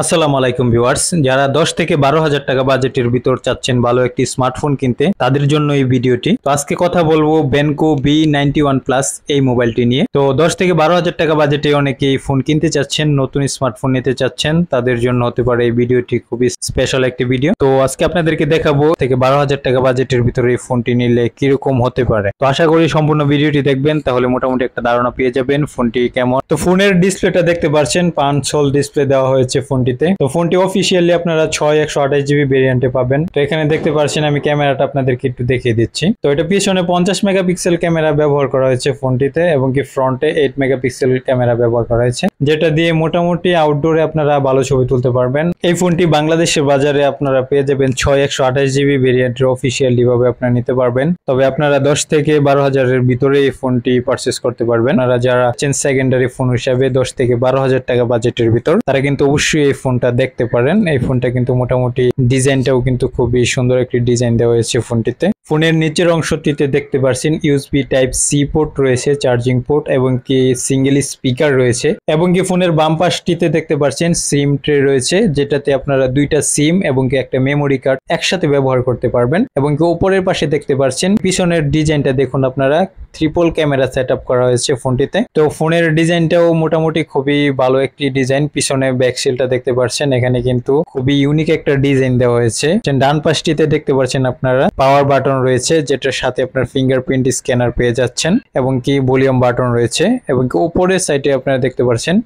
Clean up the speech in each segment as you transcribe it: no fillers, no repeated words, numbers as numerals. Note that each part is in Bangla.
আসসালামু আলাইকুম ভিউয়ার্স, যারা 10 থেকে 12,000 টাকা বাজেটের ভিতর চাচ্ছেন ভালো একটি স্মার্টফোন কিনতে, তাদের জন্য এই ভিডিওটি। তো আজকে কথা বলবো বেনকো B91 প্লাস এই মোবাইলটি নিয়ে। তো 10 থেকে 12,000 টাকা বাজেটে অনেকেই ফোন কিনতে চাচ্ছেন, নতুন স্মার্টফোন নিতে চাচ্ছেন, তাদের জন্য হতে পারে এই ভিডিওটি খুবই স্পেশাল একটি ভিডিও। তো আজকে আপনাদেরকে দেখাবো থেকে 12,000 টাকা বাজেটের ভিতরে এই ফোনটি নিলে কিরকম হতে পারে। তো আশা করি সম্পূর্ণ ভিডিওটি দেখবেন, তাহলে মোটামুটি একটা ধারণা পেয়ে যাবেন ফোনটি কেমন। তো ফোনের ডিসপ্লেটা দেখতে পাচ্ছেন, পাঁচ হোল ডিসপ্লে দেওয়া হয়েছে ফোনটিতে। তো ফোনটি অফিসিয়ালি আপনারা 6/128GB ভেরিয়েন্টে পাবেন। তো এখানে দেখতে পাচ্ছেন, আমি ক্যামেরাটা আপনাদেরকে একটু দেখিয়ে দিচ্ছি। তো এটা পিছনে 50 মেগাপিক্সেল ক্যামেরা ব্যবহার করা হয়েছে ফোনটিতে, এবং কি ফ্রন্টে 8 মেগাপিক্সেল ক্যামেরা ব্যবহার করা হয়েছে, যেটা দিয়ে মোটামুটি আউটডোরে আপনারা ভালো ছবি তুলতে পারবেন। এই ফোনটি বাংলাদেশের বাজারে আপনারা পেয়ে যাবেন 6/128GB ভেরিয়েন্টের অফিসিয়ালি ভাবে আপনারা নিতে পারবেন। তবে আপনারা 10 থেকে 12,000 এর ভিতরে এই ফোনটি পারচেস করতে পারবেন। আপনারা যারা সেকেন্ডারি ফোন হিসাবে 10 থেকে 12,000 টাকা বাজেটের ভিতর, তারা কিন্তু অবশ্যই এই ফোনটা দেখতে পারেন। এই ফোনটা কিন্তু মোটামুটি ডিজাইনটাও কিন্তু খুবই সুন্দর একটি ডিজাইন দেওয়া হয়েছে ফোনটিতে। ফোনের নিচের অংশটিতে দেখতে পাচ্ছেন ইউএসবি টাইপ সি পোর্ট রয়েছে, চার্জিং পোর্ট, এবং কি সিঙ্গেল স্পিকার রয়েছে, এবং কি ফোনের বাম পাশটিতে দেখতে পাচ্ছেন সিম ট্রে রয়েছে, যেটাতে আপনারা দুইটা সিম এবং কি একটা মেমোরি কার্ড একসাথে ব্যবহার করতে পারবেন। এবং কি উপরের পাশে দেখতে পাচ্ছেন পিছনের ডিজাইনটা দেখুন আপনারা, ট্রিপল ক্যামেরা সেটআপ করা হয়েছে ফোনটিতে। তো ফোনের ডিজাইনটাও মোটামুটি খুবই ভালো একটি ডিজাইন। পিছনে ব্যাকসেলটা দেখতে পাচ্ছেন, এখানে কিন্তু খুবই ইউনিক একটা ডিজাইন দেওয়া হয়েছে। ডান পাশটিতে দেখতে পাচ্ছেন আপনারা পাওয়ার বাটন রয়েছে, যেটার সাথে আপনার ফিঙ্গারপ্রিন্ট স্ক্যানার পেয়ে যাচ্ছেন, এবং কি ভলিউম বাটন রয়েছে, এবং কি উপরের সাইডে আপনারা দেখতে পাচ্ছেন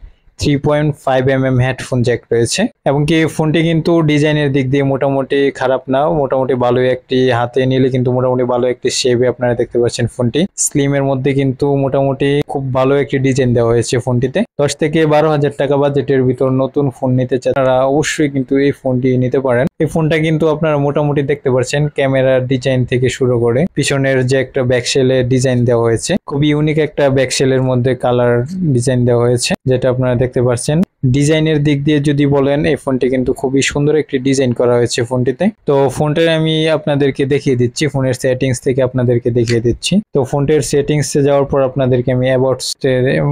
3.5mm হেডফোন জ্যাক রয়েছে। এবং কি ফোনটি কিন্তু ডিজাইনের দিক দিয়ে মোটামুটি খারাপ না, মোটামুটি ভালো একটি, হাতে নিলে কিন্তু মোটামুটি ভালো একটি শেপে আপনারা দেখতে পাচ্ছেন। ফোনটি স্লিমের মধ্যে কিন্তু মোটামুটি খুব ভালো একটি ডিজাইন দেওয়া হয়েছে ফোনটিতে। 10 থেকে 12,000 টাকা বাজেটের ভিতর নতুন ফোন নিতে চান, আপনারা অবশ্যই কিন্তু এই ফোনটি নিতে পারেন। এই ফোনটা কিন্তু আপনারা মোটামুটি দেখতে পাচ্ছেন ক্যামেরার ডিজাইন থেকে শুরু করে পিছনের যে একটা ব্যাকশেলের ডিজাইন দেওয়া হয়েছে, খুবই ইউনিক একটা ব্যাকশেলের মধ্যে কালার ডিজাইন দেওয়া হয়েছে, যেটা আপনারা দেখতে পাচ্ছেন। ডিজাইনের দিক দিয়ে যদি বলেন, এই ফোনটি কিন্তু খুবই সুন্দর একটি ডিজাইন করা হয়েছে ফোনটিতে। তো ফোনটা আমি আপনাদেরকে দেখিয়ে দিচ্ছি, ফোনের সেটিংস থেকে আপনাদেরকে দেখিয়ে দিচ্ছি। তো ফোনটির সেটিংসে যাওয়ার পর আপনাদেরকে আমি অ্যাবাউট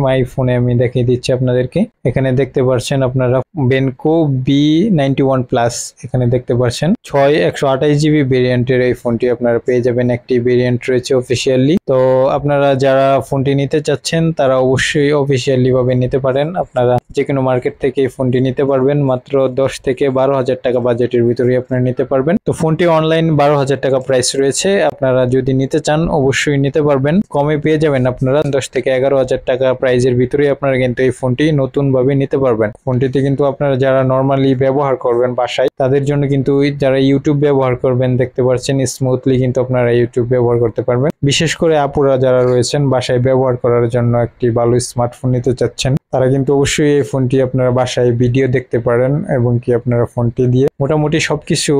মাই ফোনে আমি দেখিয়ে দিচ্ছি আপনাদেরকে। এখানে দেখতে পাচ্ছেন আপনারা বেনকো B91 প্লাস, এখানে দেখতে পাচ্ছেন 6/128GB ভেরিয়েন্টের এই ফোনটি আপনারা পেয়ে যাবেন। একটি ভেরিয়েন্ট রয়েছে অফিসিয়ালি। তো আপনারা যারা ফোনটি নিতে চাচ্ছেন, তারা অবশ্যই অফিসিয়ালি ভাবে নিতে পারেন। আপনারা যে কোনো মার্কেট থেকে এই ফোনটি নিতে পারবেন, মাত্র 10 থেকে 12,000 টাকা বাজেটের ভিতরে আপনারা নিতে পারবেন। তো ফোনটি অনলাইন 12,000 টাকা প্রাইস রয়েছে। আপনারা যদি নিতে চান অবশ্যই নিতে পারবেন, কমে পেয়ে যাবেন। আপনারা 10 থেকে 11,000 টাকা প্রাইসের ভিতরে আপনারা কিন্তু এই ফোনটি নতুন ভাবে নিতে পারবেন। ফোনটিতে কিন্তু আপনারা যারা নর্মালি ব্যবহার করবেন বাসায়, তাদের জন্য কিন্তু যারা ইউটিউব ব্যবহার করবেন, দেখতে পাচ্ছেন স্মুথলি কিন্তু আপনারা ইউটিউব ব্যবহার করতে পারবেন। বিশেষ করে আপুরা যারা রয়েছেন বাসায় ব্যবহার করার জন্য একটি ভালো স্মার্টফোন নিতে চাচ্ছেন, তারা কিন্তু অবশ্যই এই ফোনটি আপনারা বাসায় ভিডিও দেখতে পারেন, এবং কি আপনারা ফোনটি দিয়ে মোটামুটি সবকিছু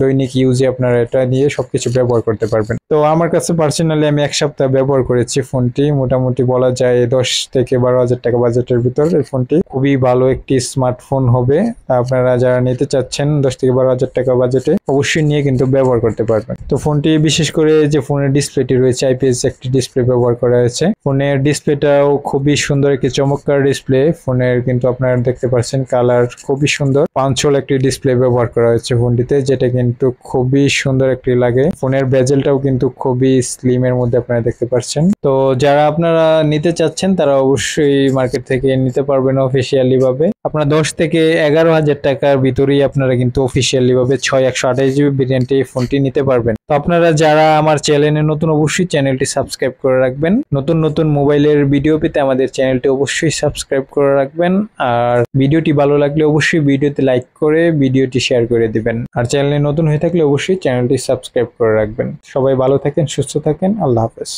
দৈনিক ইউজে আপনারা এটা দিয়ে সবকিছু ব্যবহার করতে পারবেন। তো আমার কাছে পার্সোনালি আমি 1 সপ্তাহ ব্যবহার করেছি ফোনটি। মোটামুটি বলা যায় 10 থেকে 12,000 টাকা বাজেটের ভিতর এই ফোনটি খুবই ভালো একটি স্মার্টফোন হবে। আপনারা যারা নিতে চাচ্ছেন 10 থেকে 12,000 টাকা বাজেটে, অবশ্যই নিয়ে কিন্তু ব্যবহার করতে পারবেন। তো ফোনটি বিশেষ করে যে ফোনের ডিসপ্লেটি রয়েছে, IPS একটি ডিসপ্লে ব্যবহার করা হয়েছে। ফোনের ডিসপ্লেটাও খুবই সুন্দর একটি চমৎকার ডিসপ্লে। ফোনের কিন্তু আপনারা দেখতে পাচ্ছেন কালার খুবই সুন্দর, পাঁচল একটি ডিসপ্লে ব্যবহার করা হয়েছে ফোনটিতে, যেটা কিন্তু খুবই সুন্দর একটি লাগে। ফোনের বেজেলটাও কিন্তু খুবই স্লিমের মধ্যে আপনারা দেখতে পাচ্ছেন। তো যারা আপনারা নিতে চাচ্ছেন, তারা অবশ্যই মার্কেট থেকে নিতে পারবেন অফিসিয়ালি ভাবে। আপনারা 10 থেকে 11,000 টাকার ভিতরেই আপনারা কিন্তু অফিসিয়ালি ভাবে 6/128GB ভেরিয়েন্টে এই ফোনটি নিতে পারবেন। তো আপনারা যারা আমার চ্যানেলে নতুন, অবশ্যই চ্যানেলটি সাবস্ক্রাইব করে রাখবেন। নতুন নতুন মোবাইলের ভিডিও পেতে আমাদের চ্যানেলটি অবশ্যই সাবস্ক্রাইব করে রাখবেন। আর ভিডিওটি ভালো লাগলে অবশ্যই ভিডিওতে লাইক করে ভিডিওটি শেয়ার করে দিবেন। আর চ্যানেলে নতুন হয়ে থাকলে অবশ্যই চ্যানেলটি সাবস্ক্রাইব করে রাখবেন। সবাই ভালো থাকেন, সুস্থ থাকেন, আল্লাহ হাফেজ।